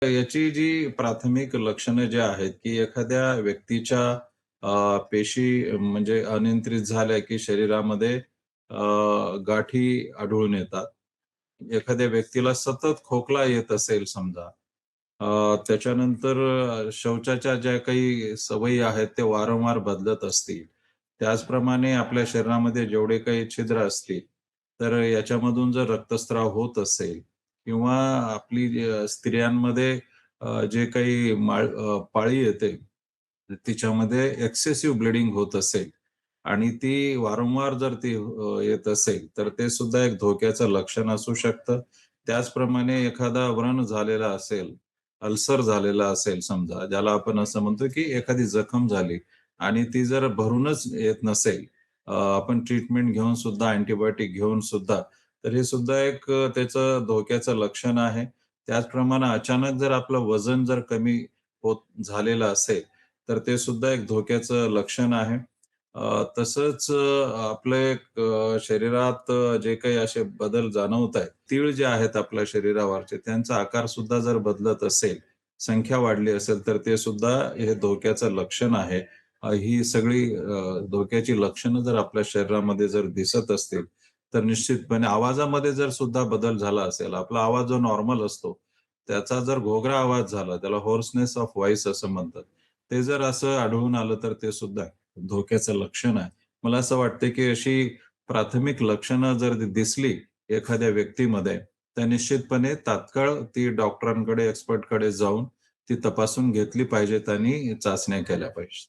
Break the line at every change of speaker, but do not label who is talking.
याची जी प्राथमिक लक्षणं जी आहेत, की एखाद्या व्यक्तीच्या पेशी म्हणजे अनियंत्रित झाल्या, की शरीरामध्ये गाठी आढळून येतात. एखाद्या व्यक्तीला सतत खोकला येत असेल समजा, त्याच्यानंतर शौचाच्या ज्या काही सवयी आहेत, ते वारंवार बदलत असतील. त्याचप्रमाणे आपल्या शरीरामध्ये जेवढे काही छिद्र असतील, तर याच्यामधून जर रक्तस्राव होत असेल किंवा आपली स्त्रियांमध्ये जे काही पाळी येते, तिच्यामध्ये एक्सेसिव्ह ब्लिडिंग होत असेल आणि ती वारंवार जर ती येत असेल, तर ते सुद्धा एक धोक्याचं लक्षण असू शकतं. त्याचप्रमाणे एखादा व्रण झालेला असेल, अल्सर झालेला असेल समजा, ज्याला आपण असं म्हणतो, की एखादी जखम झाली आणि ती जर भरूनच येत नसेल, आपण ट्रीटमेंट घेऊन सुद्धा, अँटिबायोटिक घेऊन सुद्धा, तर हे सुद्धा एक त्याचं धोक्याचं लक्षण आहे. त्याचप्रमाणे अचानक जर आपलं वजन जर कमी होत झालेलं असेल, तर ते सुद्धा एक धोक्याचं लक्षण आहे. तसंच आपलं एक शरीरात जे काही असे बदल जाणवत आहेत, तीळ जे आहेत आपल्या शरीरावरचे, त्यांचा आकार सुद्धा जर बदलत असेल, संख्या वाढली असेल, तर ते सुद्धा हे धोक्याचं लक्षण आहे. ही सगळी धोक्याची लक्षणं जर आपल्या शरीरामध्ये जर दिसत असतील, तर निश्चितपणे आवाजामध्ये जर सुद्धा बदल झाला असेल, आपला आवाज जो नॉर्मल असतो, त्याचा जर घोगरा आवाज झाला, त्याला होर्सनेस ऑफ व्हॉईस असं म्हणतात. ते जर असं आढळून आलं, तर ते सुद्धा धोक्याचं लक्षण आहे. मला असं वाटतं, की अशी प्राथमिक लक्षणं जर दिसली एखाद्या व्यक्तीमध्ये, तर निश्चितपणे तात्काळ ती डॉक्टरांकडे, एक्सपर्टकडे जाऊन ती तपासून घेतली पाहिजेत आणि चाचण्या केल्या पाहिजेत.